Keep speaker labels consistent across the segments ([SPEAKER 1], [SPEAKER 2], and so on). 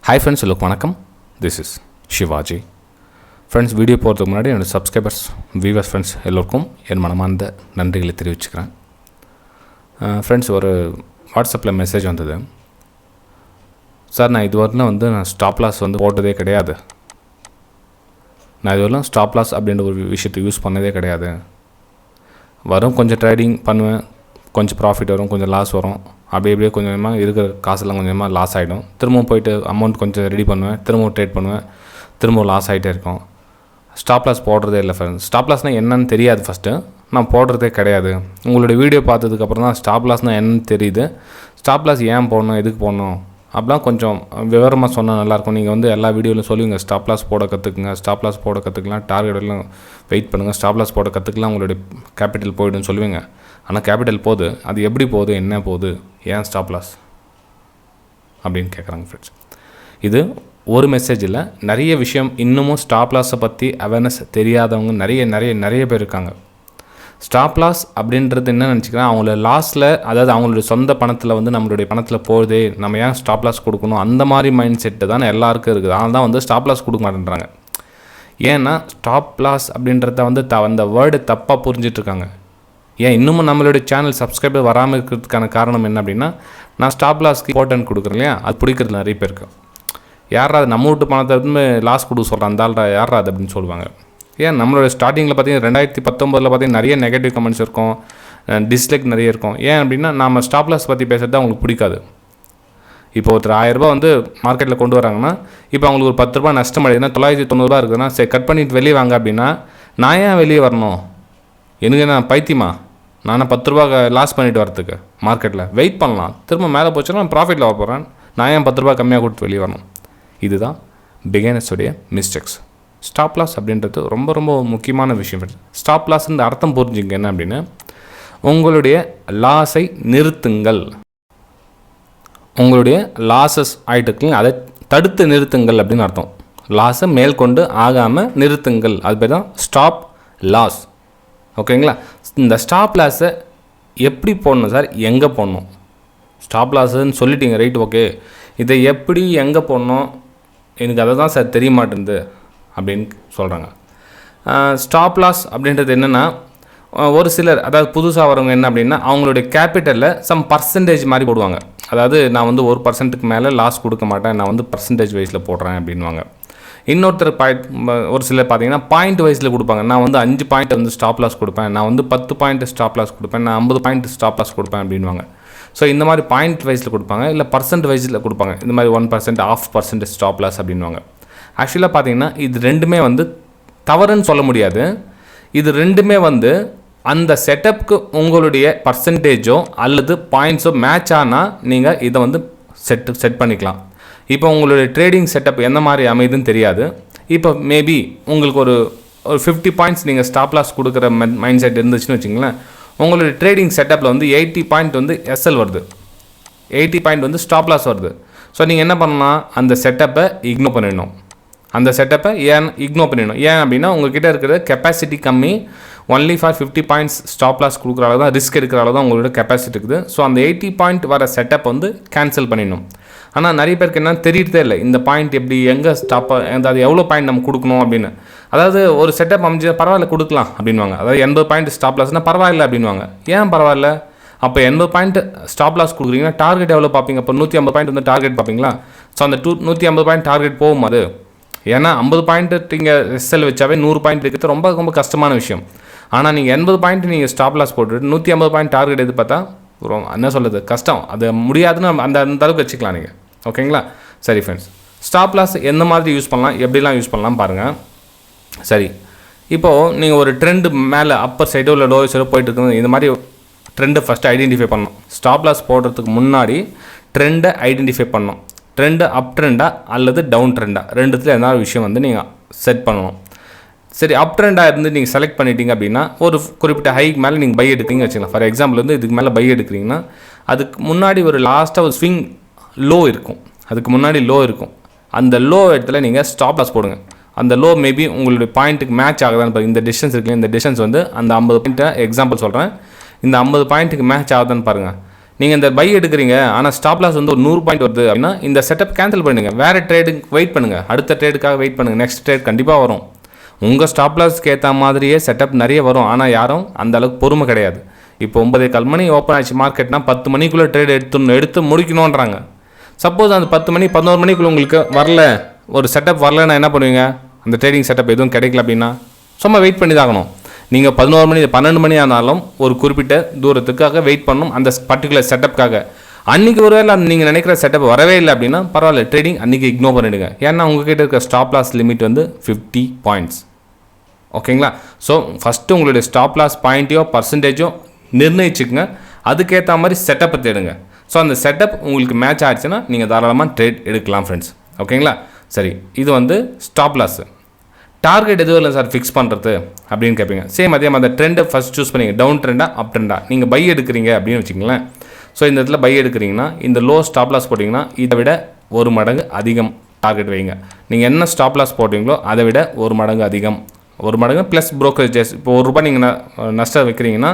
[SPEAKER 1] Hi friends, welcome. This is Shivaji. Friends, video போகிறதுக்கு முன்னாடி என்னோடய சப்ஸ்கிரைபர்ஸ் வியூவர்ஸ் ஃப்ரெண்ட்ஸ் எல்லோருக்கும் என் மனமார்ந்த நன்றிகளை தெரிவிச்சுக்கிறேன். ஃப்ரெண்ட்ஸ், ஒரு வாட்ஸ்அப்பில் மெசேஜ் வந்தது. சார், நான் இதுவரையிலும் நான் ஸ்டாப் லாஸ் போட்டதே கிடையாது. நான் இதுவரையிலும் ஸ்டாப் லாஸ் அப்படின்ற ஒரு விஷயத்தை யூஸ் பண்ணதே கிடையாது. வரும், கொஞ்சம் ட்ரேடிங் பண்ணுவேன், கொஞ்சம் ப்ராஃபிட் வரும், கொஞ்சம் லாஸ் வரும். அப்படியே கொஞ்சமாக இருக்கிற காசெல்லாம் கொஞ்சமாக லாஸ் ஆகிடும். திரும்பவும் போய்ட்டு அமௌண்ட் கொஞ்சம் ரெடி பண்ணுவேன், திரும்பவும் ட்ரேட் பண்ணுவேன், திரும்பவும் லாஸ் ஆகிட்டே இருக்கும். ஸ்டாப் லாஸ் போடுறதே இல்லை ஃப்ரெண்ட்ஸ். ஸ்டாப் லாஸ்னால் என்னன்னு தெரியாது. ஃபஸ்ட்டு நான் போடுறதே கிடையாது. உங்களுடைய வீடியோ பார்த்ததுக்கப்புறம் தான் ஸ்டாப் லாஸ்னால் என்னன்னு தெரியுது. ஸ்டாப் லாஸ் ஏன் போடணும், எதுக்கு போடணும் அப்படிலாம் கொஞ்சம் விவரமாக சொன்னால் நல்லாயிருக்கும். நீங்கள் எல்லா வீடியோவிலும் சொல்லுவீங்க, ஸ்டாப் லாஸ் போட கற்றுக்குங்க, ஸ்டாப் லாஸ் போட கற்றுக்கலாம், டார்கெட் எல்லாம் வெயிட் பண்ணுங்கள், ஸ்டாப் லாஸ் போட கற்றுக்கலாம், உங்களுடைய கேபிட்டல் போய்டுன்னு சொல்லுவீங்க. ஆனால் கேபிட்டல் போகுது, அது எப்படி போகுது, என்ன போகுது, ஏன் ஸ்டாப் லாஸ் அப்படின்னு கேட்குறாங்க ஃப்ரெண்ட்ஸ். இது ஒரு மெசேஜ் இல்லை, நிறைய விஷயம் இன்னமும் ஸ்டாப் லாஸை பற்றி அவேர்னஸ் தெரியாதவங்க நிறைய பேர் இருக்காங்க. ஸ்டாப் லாஸ் அப்படின்றது என்ன நினச்சிக்கிறேன், அவங்கள லாஸில், அதாவது அவங்களுடைய சொந்த பணத்தில் நம்மளுடைய பணத்தில் போகுதே, நம்ம ஏன் ஸ்டாப் லாஸ் கொடுக்கணும், அந்த மாதிரி மைண்ட் செட்டு தான் எல்லாருக்கும் இருக்குது. அதனால தான் ஸ்டாப் லாஸ் கொடுக்க மாட்டேன்றாங்க. ஏன்னா ஸ்டாப் லாஸ் அப்படின்றத அந்த வேர்டு தப்பாக புரிஞ்சிட்ருக்காங்க. ஏன் இன்னமும் நம்மளுடைய சேனல் சப்ஸ்கிரைபர் வராமல் இருக்கிறதுக்கான காரணம் என்ன அப்படின்னா, நான் ஸ்டாப் லாஸ்க்கு இம்பார்ட்டன்ட் கொடுக்குறேன் இல்லையா, அது பிடிக்கிறது நிறைய பேருக்கு. யாரா அது நம்ம வீட்டு பணத்தை லாஸ் கொடுக்க சொல்கிறேன், அந்த ஆள் யாரா அது அப்படின்னு சொல்லுவாங்க. ஏன் நம்மளோட ஸ்டார்டிங்கில் பார்த்தீங்கன்னா 2019 பார்த்தீங்கன்னா நிறைய நெகட்டிவ் கமெண்ட்ஸ் இருக்கும், டிஸ்லைக் நிறைய இருக்கும். ஏன் அப்படின்னா நம்ம ஸ்டாப் லாஸ் பற்றி பேசுகிறது அவங்களுக்கு பிடிக்காது. இப்போ ஒருத்தர் 1000 ரூபா மார்க்கெட்டில் கொண்டு வராங்கன்னா, இப்போ அவங்களுக்கு ஒரு 10 ரூபா நஷ்டம் அடையுதுன்னா 990 இருக்குதுன்னா, சரி கட் பண்ணிட்டு வெளியே வாங்க அப்படின்னா, நான் ஏன் வெளியே வரணும், எனக்கு நான் பைத்தியமா, நான் 10 ரூபா லாஸ் பண்ணிட்டு வரத்துக்கு மார்க்கெட்டில் வெயிட் பண்ணலாம், திரும்ப மேலே போச்சுன்னா நான் ப்ராஃபிட்டில் வர போகிறேன், நான் ஏன் 10 ரூபா கம்மியாக கொடுத்து வெளியே வரணும். இதுதான் பிகினர்ஸுடைய மிஸ்டேக்ஸ். ஸ்டாப் லாஸ் அப்படின்றது ரொம்ப ரொம்ப முக்கியமான விஷயம். ஸ்டாப் லாஸ்ன்ற அர்த்தம் புரிஞ்சுங்க என்ன அப்படின்னு, உங்களுடைய லாஸை நிறுத்துங்கள், உங்களுடைய லாஸஸ் ஆகிட்டு அதை தடுத்து நிறுத்துங்கள் அப்படின்னு அர்த்தம். லாஸை மேற்கொண்டு ஆகாமல் நிறுத்துங்கள், அது பேர் தான் ஸ்டாப் லாஸ். ஓகேங்களா? இந்த ஸ்டாப் லாஸை எப்படி போடணும் சார், எங்கே போடணும், ஸ்டாப் லாஸுன்னு சொல்லிட்டீங்க, ரைட், ஓகே, இதை எப்படி எங்கே போடணும், எனக்கு அதை தான் சார் தெரிய மாட்டேங்குது அப்படின்னு சொல்கிறாங்க. ஸ்டாப் லாஸ் அப்படின்றது என்னென்னா, ஒரு சிலர், அதாவது புதுசாக வரவங்க என்ன அப்படின்னா, அவங்களுடைய கேபிட்டலில் சம் பர்சன்டேஜ் மாதிரி போடுவாங்க. அதாவது நான் 1% மேலே லாஸ் கொடுக்க மாட்டேன், நான் பர்சன்டேஜ் வைஸில் போடுறேன் அப்படின்வாங்க. இன்னொருத்தர் ஒரு சிலர் பார்த்தீங்கன்னா பாயிண்ட் வைஸில் கொடுப்பாங்க. நான் 5 பாயிண்ட் ஸ்டாப் லாஸ் கொடுப்பேன், நான் 10 பாயிண்ட் ஸ்டாப் லாஸ் கொடுப்பேன், நான் 50 பாயிண்ட் ஸ்டாப் லாஸ் கொடுப்பேன் அப்படின்வாங்க. ஸோ இந்த மாதிரி பாயிண்ட் வைஸில் கொடுப்பாங்க, இல்லை பர்சன்ட் வைஸில் கொடுப்பாங்க. இந்த மாதிரி 1%, 0.5% ஸ்டாப் லாஸ் அப்படின்வாங்க. ஆக்சுவலாக பார்த்தீங்கன்னா இது ரெண்டுமே தவறுன்னு சொல்ல முடியாது. இது ரெண்டுமே அந்த செட்டப்புக்கு உங்களுடைய பர்சன்டேஜோ அல்லது பாயிண்ட்ஸோ மேட்ச் ஆனால் நீங்கள் இதை செட் பண்ணிக்கலாம். இப்போ உங்களுடைய ட்ரேடிங் செட்டப் எந்த மாதிரி அமைதுன்னு தெரியாது. இப்போ மேபி உங்களுக்கு ஒரு 50 பாயிண்ட்ஸ் நீங்கள் ஸ்டாப் லாஸ் கொடுக்குற மைண்ட் செட் இருந்துச்சுன்னு வச்சுங்களேன், உங்களுடைய ட்ரேடிங் செட்டப்பில் 80 பாயிண்ட் எஸ்எல் வருது, 80 பாயிண்ட் ஸ்டாப் லாஸ் வருது. ஸோ நீங்கள் என்ன பண்ணலாம், அந்த செட்டப்பை இக்னோர் பண்ணிடணும். அந்த செட்டப்பை இக்னோர் பண்ணிடணும். ஏன் அப்படின்னா உங்கள்கிட்ட இருக்கிற கெப்பாசிட்டி கம்மி, only for 50 points stop loss கொடுக்குற அளவு தான், ரிஸ்க் எடுக்கிற அளவு தான் உங்களோட கெப்பாசிட்டி இருக்குது. ஸோ அந்த 80 பாயிண்ட் வர செட்டப் கேன்சல் பண்ணிடணும். ஆனால் நிறைய பேருக்கு என்ன தெரியறதே இல்லை, இந்த பாயிண்ட் எப்படி, எங்கே ஸ்டாப்பாக, அது எவ்வளோ பாயிண்ட் நம்ம கொடுக்கணும் அப்படின்னு. அதாவது ஒரு செட்டப் அமைஞ்சு பரவாயில்ல கொடுக்கலாம் அப்படின்வாங்க. அதாவது 80 பாயிண்ட் ஸ்டாப் லாஸ்னால் பரவாயில்ல அப்படின்வாங்க. ஏன் பரவாயில்ல, அப்போ 80 பாயிண்ட் ஸ்டாப் லாஸ் கொடுக்குறீங்கன்னா டார்கெட் எவ்வளோ பார்ப்பீங்க, அப்போ 150 பாயிண்ட் டார்கெட் பார்ப்பீங்களா? ஸோ அந்த 150 பாயிண்ட் டார்கெட் போகும் அது. ஏன்னா 50 பாயிண்ட் நீங்கள் எஸ்எல் வச்சாவே 100 பாயிண்ட் இருக்கிறது ரொம்ப ரொம்ப கஷ்டமான விஷயம். ஆனால் நீங்கள் 80 பாயிண்ட் நீங்கள் ஸ்டாப் லாஸ் போட்டுட்டு 150 பாயிண்ட் டார்கெட் எது பார்த்தா என்ன சொல்கிறது, கஷ்டம், அது முடியாதுன்னு அந்த அளவுக்கு வச்சுக்கலாம் நீங்கள். ஓகேங்களா? சரி ஃப்ரெண்ட்ஸ், ஸ்டாப் லாஸ் எந்த மாதிரி யூஸ் பண்ணலாம், எப்படிலாம் யூஸ் பண்ணலாம் பாருங்கள். சரி, இப்போது நீங்கள் ஒரு ட்ரெண்டு மேலே அப்பர் சைடோ இல்லை லோவர் சைடோ போயிட்டு இருக்குது, இந்த மாதிரி ட்ரெண்டை ஃபஸ்ட்டு ஐடென்டிஃபை பண்ணணும். ஸ்டாப் லாஸ் போடுறதுக்கு முன்னாடி ட்ரெண்டை ஐடென்டிஃபை பண்ணணும். ட்ரெண்டு அப் ட்ரெண்டா அல்லது டவுன் ட்ரெண்டா, ரெண்டுத்தில் எதாவது விஷயம் நீங்கள் செட் பண்ணணும். சரி, அப் ட்ரெண்டாக இருந்து நீங்கள் செலக்ட் பண்ணிட்டீங்க அப்படின்னா, ஒரு குறிப்பிட்ட ஹைக்கு மேலே நீங்கள் பை எடுக்கிறீங்க வச்சுக்கலாம். ஃபார் எக்ஸாம்பிள் இதுக்கு மேலே பை எடுக்கிறீங்கன்னா, அதுக்கு முன்னாடி ஒரு லாஸ்ட்டாக ஒரு ஸ்விங் லோ இருக்கும், அதுக்கு முன்னாடி லோ இருக்கும். அந்த லோ இடத்துல நீங்கள் ஸ்டாப் லாஸ் போடுங்க. அந்த லோ மேபி உங்களுடைய பாயிண்ட்டுக்கு மேட்ச் ஆகுதான்னு பாருங்கள். இந்த டிஸ்டன்ஸ் இருக்குல்ல, இந்த டிஸ்டன்ஸ் அந்த 50 பாயிண்ட்டை எக்ஸாம்பிள் சொல்கிறேன், இந்த 50 பாயிண்ட்டுக்கு மேட்ச் ஆகுதான்னு பாருங்கள். நீங்கள் இந்த பை எடுக்கிறீங்க ஆனால் ஸ்டாப் லாஸ் வந்து ஒரு 100 பாயிண்ட் வருது அப்படின்னா இந்த செட்டப் கேன்சல் பண்ணுங்க, வேறு ட்ரேடுக்கு வெயிட் பண்ணுங்கள், அடுத்த ட்ரேடுக்காக வெயிட் பண்ணுங்கள், நெக்ஸ்ட் ட்ரேட் கண்டிப்பாக வரும். உங்கள் ஸ்டாப் லாஸ்க்கு ஏற்ற மாதிரியே செட்டப் நிறைய வரும், ஆனால் யாரும் அந்த அளவுக்கு பொறுமை கிடையாது. இப்போ 9:15 மணி ஓப்பன் ஆச்சு மார்க்கெட்னா 10 மணிக்குள்ளே ட்ரேட் எடுத்து முடிக்கணுன்றாங்க. சப்போஸ் அந்த 10 மணி 11 மணிக்குள்ளே உங்களுக்கு வரல, ஒரு செட்டப் வரலன்னா என்ன பண்ணுவீங்க? அந்த ட்ரேடிங் செட்டப் எதுவும் கிடைக்கல அப்படின்னா சும்மா வெயிட் பண்ணி தான் ஆகணும். நீங்கள் 11 மணி 12 மணி ஆனாலும் ஒரு குறிப்பிட்ட தூரத்துக்காக வெயிட் பண்ணணும் அந்த பர்டிகுலர் செட்டப்புக்காக. அன்றைக்கி ஒருவேளை நீங்கள் நினைக்கிற செட்டப் வரவே இல்லை அப்படின்னா பரவாயில்ல, ட்ரேடிங் அன்றைக்கி இக்னோர் பண்ணிவிடுங்க. ஏன்னா உங்ககிட்ட இருக்க ஸ்டாப் லாஸ் லிமிட் வந்து 50 பாயிண்ட்ஸ். ஓகேங்களா? ஸோ ஃபஸ்ட்டு உங்களுடைய ஸ்டாப் லாஸ் பாயிண்ட்டையோ பர்சன்டேஜோ நிர்ணயிச்சுக்குங்க, அதுக்கேற்ற மாதிரி செட்டப்பை தேடுங்க. ஸோ அந்த செட்டப் உங்களுக்கு மேட்ச் ஆகிடுச்சுன்னா நீங்கள் தாராளமாக ட்ரேட் எடுக்கலாம் ஃப்ரெண்ட்ஸ். ஓகேங்களா? சரி, இது வந்து ஸ்டாப் லாஸ். டார்கெட் எதுவும் இல்லை சார் ஃபிக்ஸ் பண்ணுறது அப்படின்னு கேட்பீங்க. சேம் அதே மாதிரி ட்ரெண்டை ஃபஸ்ட் சூஸ் பண்ணிங்க, டவுன் ட்ரெண்டா அப் ட்ரெண்டா. நீங்கள் பை எடுக்கிறீங்க அப்படின்னு வச்சுங்களேன். ஸோ இந்த இடத்துல பை எடுக்கிறீங்கன்னா இந்த லோ ஸ்டாப் லாஸ் போட்டிங்கன்னா இதை விட 1 மடங்கு அதிகம் டார்கெட் வைங்க. நீங்கள் என்ன ஸ்டாப் லாஸ் போட்டிங்களோ அதை விட 1 மடங்கு அதிகம், 1 மடங்கு ப்ளஸ் ப்ரோக்கரேஜஸ். இப்போ ₹1 நீங்கள் நஷ்டம் வைக்கிறீங்கன்னா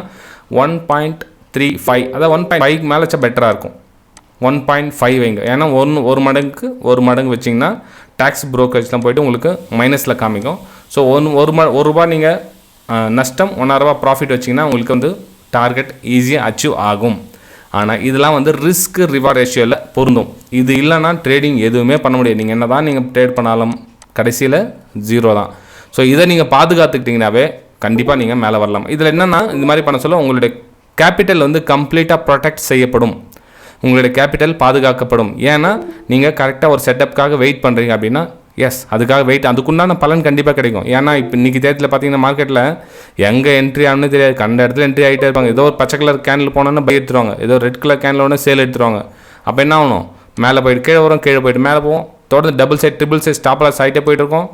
[SPEAKER 1] 1.35, அதாவது 1.5 மேலே வச்சா பெட்டராக இருக்கும். 1.5 வைங்க. ஏன்னா ஒரு மடங்கு வச்சிங்கன்னா டேக்ஸ் ப்ரோக்கரேஜ்லாம் போய்ட்டு உங்களுக்கு மைனஸில் காமிக்கும். ஸோ ₹1 நீங்கள் நஷ்டம், ₹1.5 ப்ராஃபிட் வச்சிங்கன்னா உங்களுக்கு வந்து டார்கெட் ஈஸியாக அச்சீவ் ஆகும். ஆனால் இதெல்லாம் வந்து ரிஸ்க் ரிவார்ட் ரேஷியோவில் பொருந்தும். இது இல்லைனா ட்ரேடிங் எதுவுமே பண்ண முடியாது. நீங்கள் என்ன தான் நீங்கள் ட்ரேட் பண்ணாலும் கடைசியில் 0 தான். ஸோ இதை நீங்கள் பாதுகாத்துக்கிட்டிங்கனாவே கண்டிப்பாக நீங்கள் மேலே வரலாம். இதில் என்னென்னா இந்த மாதிரி பண்ண சொல்ல உங்களுடைய கேபிட்டல் வந்து கம்ப்ளீட்டாக ப்ரொடெக்ட் செய்யப்படும், உங்களுடைய கேபிட்டல் பாதுகாக்கப்படும். ஏன்னா நீங்கள் கரெக்டாக ஒரு செட்டப்புக்காக வெயிட் பண்ணுறீங்க அப்படின்னா அதுக்காக வெயிட், அதுக்குண்டான பலன் கண்டிப்பாக கிடைக்கும். ஏன்னா இப்போ இன்றைக்கி தேதியில் பார்த்தீங்கன்னா மார்க்கெட்டில் எங்கே என்ட்ரி ஆகணும்னு தெரியாது, கண்ட இடத்துல என்ட்ரி ஆகிட்டே இருப்பாங்க. ஏதோ ஒரு பச்சை கலர் கேனில் போனோன்னா பை எடுத்துருவாங்க, ஏதோ ரெட் கலர் கேனில் ஒன்று சேல் எடுத்துருவாங்க. அப்போ என்ன ஆகணும்? மேலே போய்ட்டு கீழே வரும், கீழே போய்ட்டு மேலே போவோம், தொடர்ந்து double side triple side stop loss ஆகிட்டே போய்ட்டு இருக்கோம்.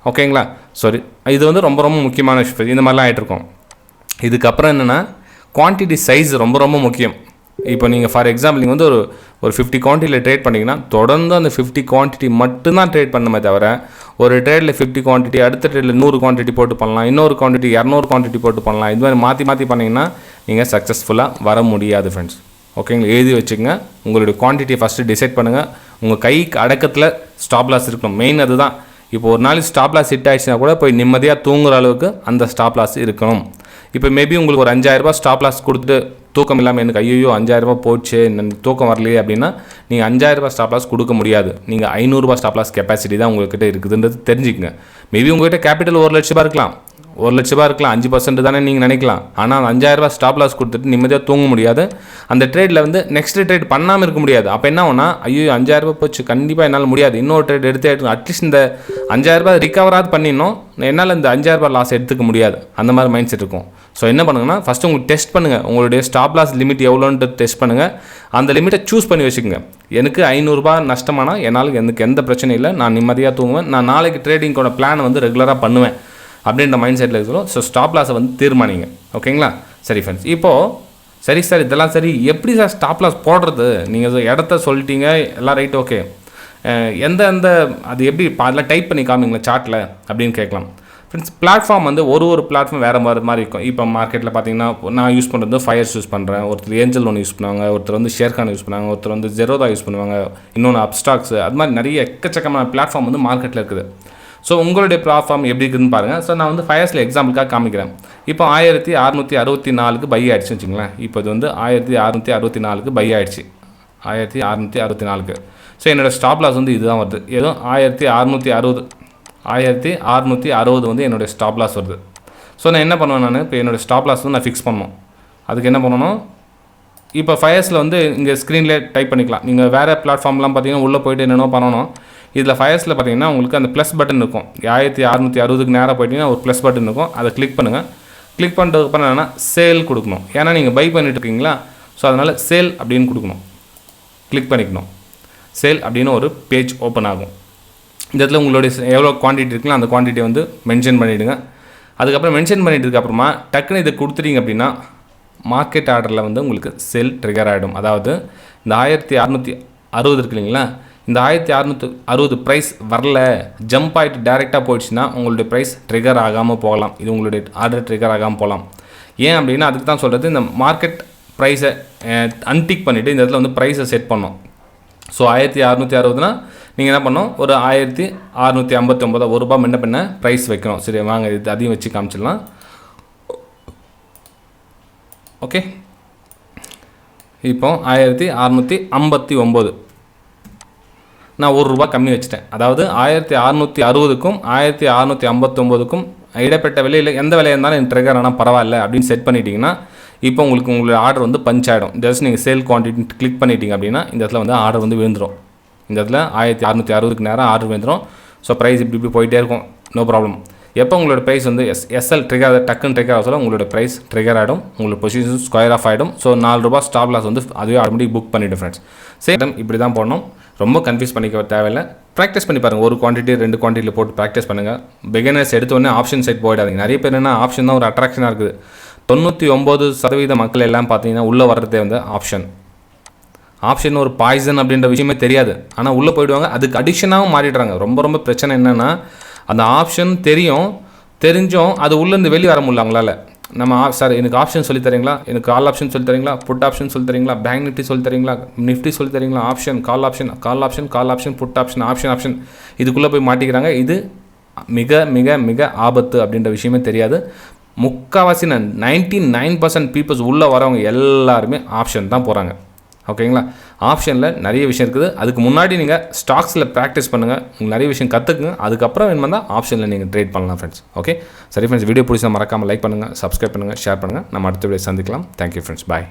[SPEAKER 1] ஓகேங்களா? சாரி, இது வந்து ரொம்ப ரொம்ப முக்கியமான விஷயம். இந்த மாதிரிலாம் ஆகிட்டு இருக்கோம். இதுக்கப்புறம் என்னென்னா குவான்டிட்டி சைஸ் ரொம்ப ரொம்ப முக்கியம். இப்போ நீங்கள் ஃபார் எக்ஸாம்பிள் நீங்கள் வந்து ஒரு 50 குவான்டிட்டியில் ட்ரேட் பண்ணிங்கன்னா தொடர்ந்து அந்த 50 குவான்டிட்டி மட்டும்தான் ட்ரேட் பண்ணணுமே தவிர ஒரு ட்ரேடில் 50 குவான்டிட்டி, அடுத்த ட்ரேடில் 100 குவான்டிட்டி போட்டு பண்ணலாம், இன்னொரு குவான்டிட்டி 200 குவான்டிட்டி போட்டு பண்ணலாம். இது மாதிரி மாற்றி பண்ணிங்கன்னா நீங்கள் சக்ஸஸ்ஃபுல்லாக வர முடியாது ஃப்ரெண்ட்ஸ். ஓகேங்களா? எழுதி வச்சுக்கோங்க. உங்களுடைய குவான்டிட்டியை ஃபஸ்ட்டு டிசைட் பண்ணுங்கள். உங்கள் கைக்கு அடக்கத்தில் ஸ்டாப் லாஸ் இருக்கணும், மெயின் அதுதான். இப்போ ஒரு நாளைக்கு ஸ்டாப் லாஸ் ஹிட் ஆகிடுச்சுன்னா கூட போய் நிம்மதியாக தூங்குற அளவுக்கு அந்த ஸ்டாப் லாஸ் இருக்கணும். இப்போ மேபி உங்களுக்கு ஒரு ₹5000 ஸ்டாப் லாஸ் கொடுத்துட்டு தூக்கம் இல்லாமல் எனக்கு ஐயோ ₹5000 போச்சு, தூக்கம் வரலையே அப்படின்னா நீங்கள் ₹5000 ஸ்டாப் லாஸ் கொடுக்க முடியாது. நீங்கள் ₹500 ஸ்டாப் லாஸ் கெப்பாசிட்டி தான் உங்கள்கிட்ட இருக்குதுன்றது தெரிஞ்சுக்கங்க. மேபி உங்கள்கிட்ட கேபிட்டல் ₹1,00,000 இருக்கலாம், ₹1,00,000 இருக்கலாம், 5% தானே நீங்கள் நினைக்கலாம். ஆனால் ₹5000 ஸ்டாப் லாஸ் கொடுத்துட்டு நிம்மதியாக தூங்க முடியாது. அந்த ட்ரேடில் வந்து நெக்ஸ்ட் ட்ரேட் பண்ணாமல் இருக்க முடியாது. அப்போ என்ன ஆகுனா, ஐயோ ₹5000 போச்சு, கண்டிப்பாக என்னால் முடியாது, இன்னொரு ட்ரேட் எடுத்து அட்லீஸ்ட் இந்த ₹5000 ரிகவராது பண்ணிடணும், என்னால் இந்த ₹5000 லாஸ் எடுத்துக்க முடியாது, அந்த மாதிரி மைண்ட் செட் இருக்கும். ஸோ என்ன பண்ணுங்கன்னா ஃபஸ்ட்டு உங்களுக்கு டெஸ்ட் பண்ணுங்கள், உங்களுடைய ஸ்டாப் லாஸ் லிமிட் எவ்வளோன்ட்டு டெஸ்ட் பண்ணுங்கள். அந்த லிமிட்டை சூஸ் பண்ணி வச்சுக்கோங்க. எனக்கு ₹500 நஷ்டமானால் என்னால் எனக்கு எந்த பிரச்சனையும் இல்லை, நான் நிம்மதியாக தூங்குவேன், நான் நாளைக்கு ட்ரேடிங்கோட பிளானை வந்து ரெகுலராக பண்ணுவேன் அப்படின்ற மைண்ட் செட்டில் இருக்கிறோம். ஸோ ஸ்டாப் லாஸை வந்து தீர்மானிங்க. ஓகேங்களா? சரி ஃப்ரெண்ட்ஸ், இப்போது சரி சார் இதெல்லாம் சரி, எப்படி சார் ஸ்டாப் லாஸ் போடுறது? நீங்கள் இடத்த சொல்லிட்டீங்க, எல்லாம் ரைட், ஓகே, எந்த அது எப்படி அதெல்லாம் டைப் பண்ணி காமிங்களா சார்ட்டில் அப்படின்னு கேட்கலாம். ஃப்ரெண்ட்ஸ், பிளாட்ஃபார்ம் வந்து ஒரு பிளாட்ஃபார்ம் வேறு மாதிரி இருக்கும். இப்போ மார்க்கெட்டில் பார்த்தீங்கன்னா நான் யூஸ் பண்ணுறது ஃபயர்ஸ் யூஸ் பண்ணுறேன், ஒருத்தர் ஏஞ்சல் ஒன்று யூஸ் பண்ணுவாங்க, ஒருத்தர் வந்து ஷேர்கான் யூஸ் பண்ணுவாங்க, ஒருத்தர் வந்து ஜெரோதா யூஸ் பண்ணுவாங்க, இன்னொன்று அப்ஸ்டாக்ஸ், அது மாதிரி நிறைய எக்கச்சக்கமான பிளாட்ஃபார்ம் வந்து மார்க்கெட்டில் இருக்குது. ஸோ உங்களுடைய பிளாட்ஃபார்ம் எப்படி இருக்குதுன்னு பாருங்கள். ஸோ நான் வந்து ஃபயர்ஸில் எக்ஸாம்பிளுக்காக காமிக்கிறேன். இப்போ 1664க்கு பை ஆகிடுச்சு வச்சுங்களேன். இப்போ இது வந்து 1664க்கு பை ஆகிடுச்சு, 1664க்கு. ஸோ என்னோடய ஸ்டாப் லாஸ் வந்து இதுதான் வருது, ஏதோ 1660 வந்து என்னுடைய ஸ்டாப் லாஸ் வருது. ஸோ நான் என்ன பண்ணுவேன், இப்போ என்னோடய ஸ்டாப் லாஸ் வந்து நான் ஃபிக்ஸ் பண்ணணும். அதுக்கு என்ன பண்ணணும், இப்போ ஃபயர்ஸில் வந்து இங்கே ஸ்க்ரீனில் டைப் பண்ணிக்கலாம். நீங்கள் வேறு பிளாட்ஃபார்ம்லாம் பார்த்தீங்கன்னா உள்ளே போய்ட்டு என்னென்னோ பண்ணணும். இதில் ஃபயர்ஸில் பார்த்தீங்கன்னா உங்களுக்கு அந்த ப்ளஸ் பட்டன் இருக்கும், 1660க்கு நேராக போய்ட்டிங்கன்னா ஒரு ப்ளஸ் பட்டன் இருக்கும், அதை கிளிக் பண்ணுங்கள். கிளிக் பண்ணுறதுக்கப்புறம் என்னென்னா சேல் கொடுக்கணும். ஏன்னா நீங்கள் பை பண்ணிட்டு இருக்கீங்களா, ஸோ அதனால் சேல் அப்படின்னு கொடுக்கணும், கிளிக் பண்ணிக்கணும். சேல் அப்படின்னு ஒரு பேஜ் ஓப்பன் ஆகும். இந்த இடத்துல உங்களுடைய எவ்வளோ குவான்டிட்டி இருக்குங்களோ அந்த குவான்டிட்டி வந்து மென்ஷன் பண்ணிவிடுங்க. அதுக்கப்புறம் மென்ஷன் பண்ணிட்டதுக்கப்புறமா டக்குன்னு இதை கொடுத்துட்டீங்க அப்படின்னா மார்க்கெட் ஆர்டரில் வந்து உங்களுக்கு செல் ட்ரிகர் ஆகிடும். அதாவது இந்த 1660 இருக்கு இல்லைங்களா, இந்த 1660 ப்ரைஸ் வரல, ஜம்ப் ஆகிட்டு டேரெக்டாக போயிடுச்சுன்னா உங்களுடைய ப்ரைஸ் ட்ரிகர் ஆகாமல் போகலாம். இது உங்களுடைய ஆர்டர் ட்ரிகர் ஆகாமல் போகலாம். ஏன் அப்படின்னா அதுக்கு தான் சொல்கிறது, இந்த மார்க்கெட் ப்ரைஸை அன்டிக் பண்ணிவிட்டு இந்த இடத்துல வந்து ப்ரைஸை செட் பண்ணோம். ஸோ 1660னா நீங்கள் என்ன பண்ணோம், ஒரு 1659 ₹1 முன்ன பின்ன ப்ரைஸ் வைக்கணும். சரி வாங்க இது அதையும் வச்சு காமிச்சிடலாம். ஓகே, இப்போ 1659 நான் ₹1 கம்மி வச்சுட்டேன். அதாவது 1660க்கும் 1659க்கும் இடைப்பட்ட விலையில் எந்த விலையாக இருந்தாலும் எனக்கு ட்ரிகர் ஆனால் பரவாயில்ல அப்படின்னு செட் பண்ணிட்டீங்கன்னா இப்போ உங்களுடைய ஆர்டர் வந்து பஞ்ச் ஆகிடும். ஜஸ்ட் நீங்கள் சேல் குவான்டிட்டி கிளிக் பண்ணிட்டீங்க அப்படின்னா இந்த இடத்துல வந்து ஆர்டர் வந்து விழுந்துடும். இந்த இடத்துல 1660க்கு நேரம் ஆர்டர் விழுந்துடும். ஸோ ப்ரைஸ் இப்படி போயிட்டே இருக்கும், நோ ப்ராப்ளம். எப்போ உங்களோட ப்ரைஸ் வந்து எஸ்எல் ட்ரிகர் டக்குன்னு ட்ரிகர் ஆக சொல்ல உங்களோட ப்ரைஸ் ட்ரிகர் ஆகிடும், உங்களோட பொசிஷன் ஸ்கொயர் ஆஃப் ஆகிடும். ஸோ ₹4 ஸ்டாப் லாஸ் வந்து அதுவே ஆட்டோமேட்டிக் புக் பண்ணிவிடும் ஃப்ரெண்ட்ஸ். சேம் இப்படி தான் போடணும், ரொம்ப கன்ஃபியூஸ் பண்ணிக்க தேவையில்லை. ப்ராக்டிஸ் பண்ணி பாருங்கள், ஒரு குவான்டிட்டி 2 குவான்டிட்டியில் போட்டு ப்ராக்டிஸ் பண்ணுங்கள். பிகினர்ஸ் எடுத்தோடனே ஆப்ஷன் சைட் போயிடாதீங்க. நிறைய பேர் என்ன ஆப்ஷன் தான் ஒரு அட்ராக்ஷனாக இருக்குது. 99% மக்கள் எல்லாம் பார்த்தீங்கன்னா உள்ளே வர்றதே வந்து ஆப்ஷன் ஒரு பாய்சன் அப்படின்ற விஷயமே தெரியாது. ஆனால் உள்ளே போயிடுவாங்க, அதுக்கு அடிக்ஷனாகவும் மாறிடுறாங்க. ரொம்ப பிரச்சனை என்னென்னா அந்த ஆப்ஷன் தெரிஞ்சும் அது உள்ளேருந்து வெளியே வர முடியல அவங்களால. நம்ம சார் எனக்கு ஆப்ஷன் சொல்லி தரீங்களா, எனக்கு கால் ஆப்ஷன் சொல்லி தரீங்களா, புட் ஆப்ஷன் சொல்லி தரீங்களா, பேங்க் நிஃப்டி சொல்லி தரீங்களா, நிஃப்டி சொல்லி தரீங்களா, option call option put option இதுக்குள்ளே போய் மாட்டிக்கிறாங்க. இது மிக மிக மிக ஆபத்து அப்படின்ற விஷயமே தெரியாது. முக்கால்வாசி 99% பீப்புள்ஸ் உள்ளே வரவங்க எல்லாருமே ஆப்ஷன் தான் போகிறாங்க. ஓகேங்களா, ஆப்ஷனில் நிறைய விஷயம் இருக்குது. அதுக்கு முன்னாடி நீங்கள் ஸ்டாக்ஸில் ப்ராக்டிஸ் பண்ணுங்கள், உங்களுக்கு நிறைய விஷயம் கற்றுக்குங்க. அதுக்கப்புறம் வேணுமா தான் ஆப்ஷனில் நீங்கள் ட்ரேட் பண்ணலாம் ஃப்ரெண்ட்ஸ். ஓகே சரி ஃப்ரெண்ட்ஸ், வீடியோ பிடிச்சா மறக்காமல் லைக் பண்ணுங்கள், சப்ஸ்கிரைப் பண்ணுங்கள், ஷேர் பண்ணுங்கள். நம்ம அடுத்த வீடியோ சந்திக்கலாம். தேங்க்யூ ஃப்ரெண்ட்ஸ், பாய்.